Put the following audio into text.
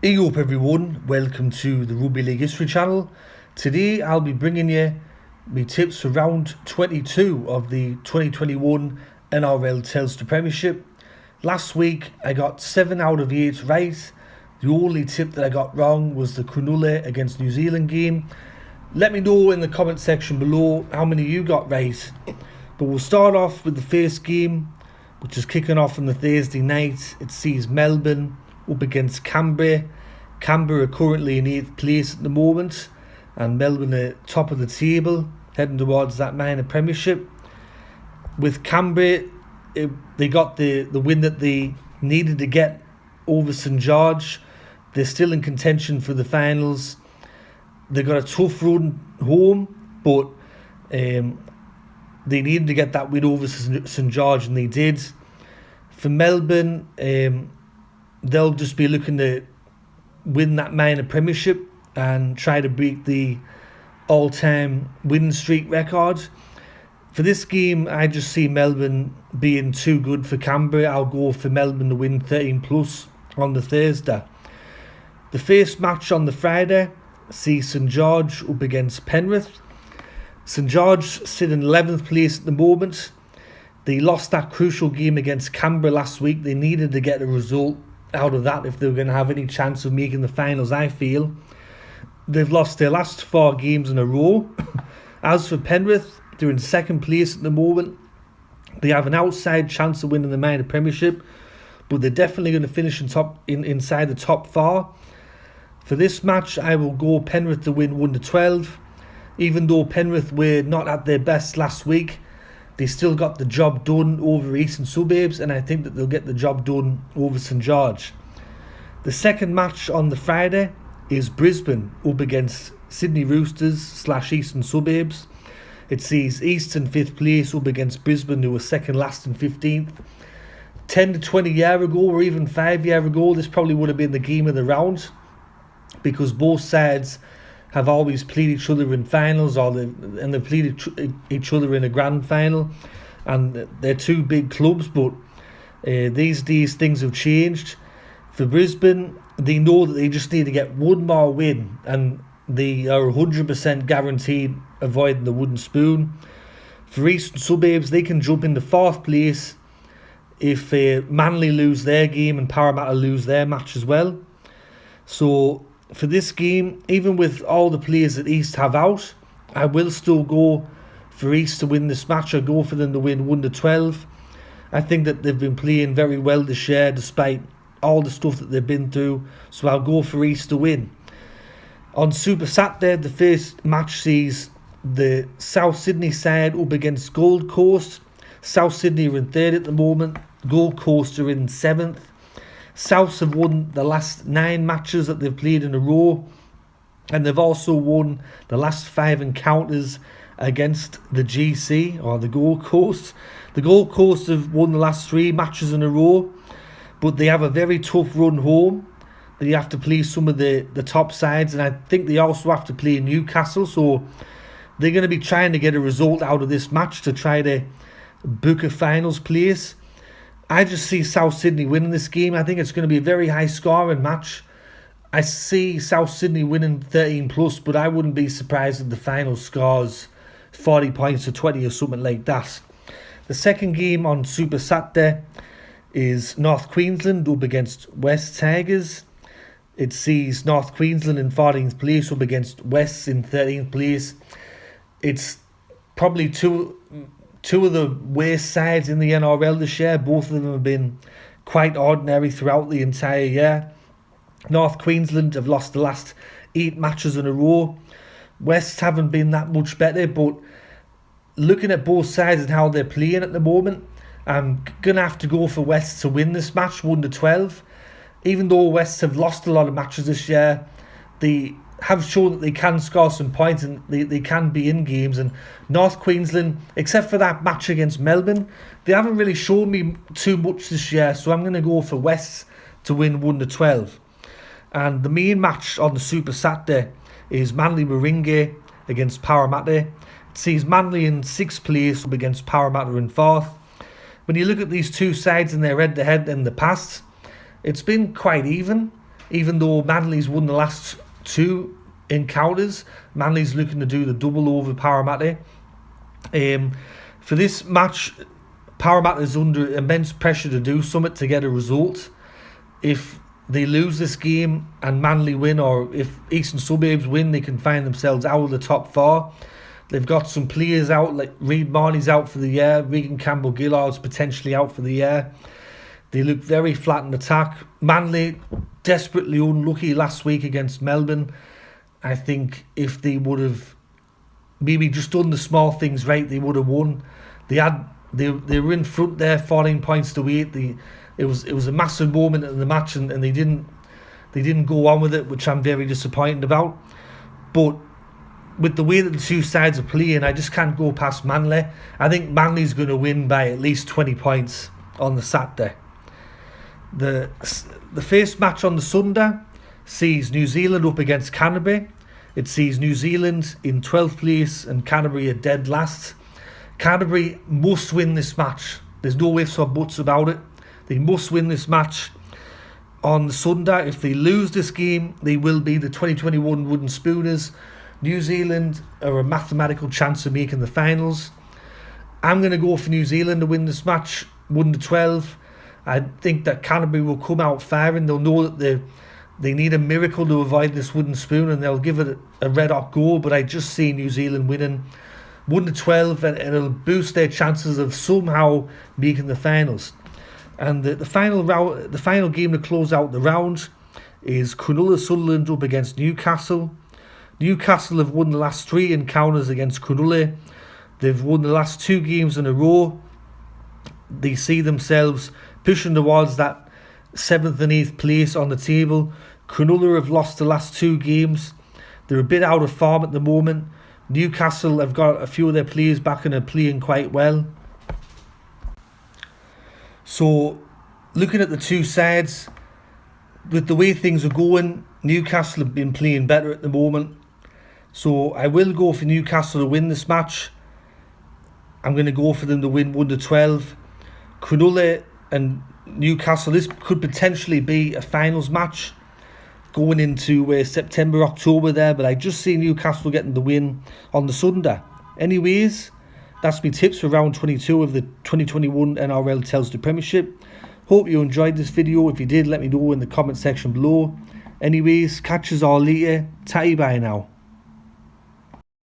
Hey up everyone, welcome to the Rugby League History channel. Today I'll be bringing you my tips for round 22 of the 2021 NRL Telstra Premiership. Last week I got 7 out of 8 right. The only tip that I got wrong was the Cronulla against New Zealand game. Let me know in the comment section below how many you got right. But we'll start off with the first game, which is kicking off on the Thursday night. It sees Melbourne up against Canberra. Canberra are currently in 8th place at the moment, and Melbourne are top of the table, heading towards that minor premiership. With Canberra, they got the win that they needed to get over St George. They're still in contention for the finals. They've got a tough run home, but they needed to get that win over St George, and they did. For Melbourne, they'll just be looking to win that minor premiership and try to break the all-time win streak record. For this game, I just see Melbourne being too good for Canberra. I'll go for Melbourne to win 13 plus on the Thursday. The first match on the Friday sees St George up against Penrith. St George sit in 11th place at the moment. They lost that crucial game against Canberra last week. They needed to get a result out of that if they were going to have any chance of making the finals, I feel. They've lost their last 4 games in a row. As for Penrith, they're in 2nd place at the moment. They have an outside chance of winning the minor premiership, but they're definitely going to finish inside the top 4. For this match, I will go Penrith to win 1-12. Even though Penrith were not at their best last week, they still got the job done over Eastern Suburbs, and I think that they'll get the job done over St George. The second match on the Friday is Brisbane up against Sydney Roosters / Eastern Suburbs. It sees Eastern 5th place up against Brisbane, who were second last and 15th. 10 to 20 years ago, or even 5 years ago, this probably would have been the game of the round, because both sides have always played each other in finals, and they've played each other in a grand final, and they're two big clubs. But these days things have changed. For Brisbane, they know that they just need to get one more win, and they are 100% guaranteed avoiding the wooden spoon. For Eastern Suburbs, they can jump into 4th place if Manly lose their game and Parramatta lose their match as well. So for this game, even with all the players that East have out, I will still go for East to win this match. I go for them to win 1-12. I think that they've been playing very well this year despite all the stuff that they've been through, so I'll go for East to win. On Super Saturday, the first match sees the South Sydney side up against Gold Coast. South Sydney are in 3rd at the moment. Gold Coast are in 7th. Souths have won the last 9 matches that they've played in a row, and they've also won the last 5 encounters against the GC, or the Gold Coast. The Gold Coast have won the last 3 matches in a row, but they have a very tough run home. They have to play some of the top sides, and I think they also have to play Newcastle, so they're going to be trying to get a result out of this match to try to book a finals place. I just see South Sydney winning this game. I think it's going to be a very high scoring match. I see South Sydney winning 13 plus, but I wouldn't be surprised if the final scores 40 points to 20 or something like that. The second game on Super Saturday is North Queensland up against West Tigers. It sees North Queensland in 14th place up against West in 13th place. It's probably two of the worst sides in the NRL this year. Both of them have been quite ordinary throughout the entire year. North Queensland have lost the last 8 matches in a row. West haven't been that much better, but looking at both sides and how they're playing at the moment, I'm going to have to go for West to win this match 1-12. Even though West have lost a lot of matches this year, they have shown that they can score some points and they can be in games. And North Queensland, except for that match against Melbourne, they haven't really shown me too much this year, so I'm going to go for West to win 1-12. And the main match on the Super Saturday is Manly Warringah against Parramatta. It sees Manly in 6th place up against Parramatta in 4th. When you look at these two sides in their head-to-head in the past, it's been quite even. Even though Manly's won the last 2 encounters, Manly's looking to do the double over Parramatta. For this match, Parramatta is under immense pressure to do something to get a result. If they lose this game and Manly win, or if Eastern Suburbs win, they can find themselves out of the top 4. They've got some players out, like Reid Marnie's out for the year, Regan Campbell-Gillard's potentially out for the year. They look very flat in attack. Manly desperately unlucky last week against Melbourne. I think if they would have maybe just done the small things right, they would have won. They were in front there, 14 points to 8. It was a massive moment in the match, and they didn't go on with it, which I'm very disappointed about. But with the way that the two sides are playing, I just can't go past Manly. I think Manly's going to win by at least 20 points on the Saturday. The first match on the Sunday sees New Zealand up against Canterbury. It sees New Zealand in 12th place and Canterbury at dead last. Canterbury must win this match. There's no ifs or buts about it. They must win this match on the Sunday. If they lose this game, they will be the 2021 Wooden Spooners. New Zealand are a mathematical chance of making the finals. I'm going to go for New Zealand to win this match, 1-12. I think that Canterbury will come out firing. They'll know that they need a miracle to avoid this wooden spoon, and they'll give it a red hot go. But I just see New Zealand winning 1-12, and it'll boost their chances of somehow making the finals. And the final game to close out the round is Cronulla Sutherland up against Newcastle. Newcastle have won the last 3 encounters against Cronulla. They've won the last 2 games in a row. They see themselves pushing towards that 7th and 8th place on the table. Cronulla have lost the last 2 games. They're a bit out of form at the moment. Newcastle have got a few of their players back and are playing quite well. So, looking at the two sides, with the way things are going, Newcastle have been playing better at the moment. So, I will go for Newcastle to win this match. I'm going to go for them to win 1-12. Cronulla and Newcastle, this could potentially be a finals match going into September, October there, but I just see Newcastle getting the win on the Sunday. Anyways, that's my tips for round 22 of the 2021 NRL Telstra Premiership. Hope you enjoyed this video. If you did, let me know in the comment section below. Anyways, catch us all later. Tatty bye now.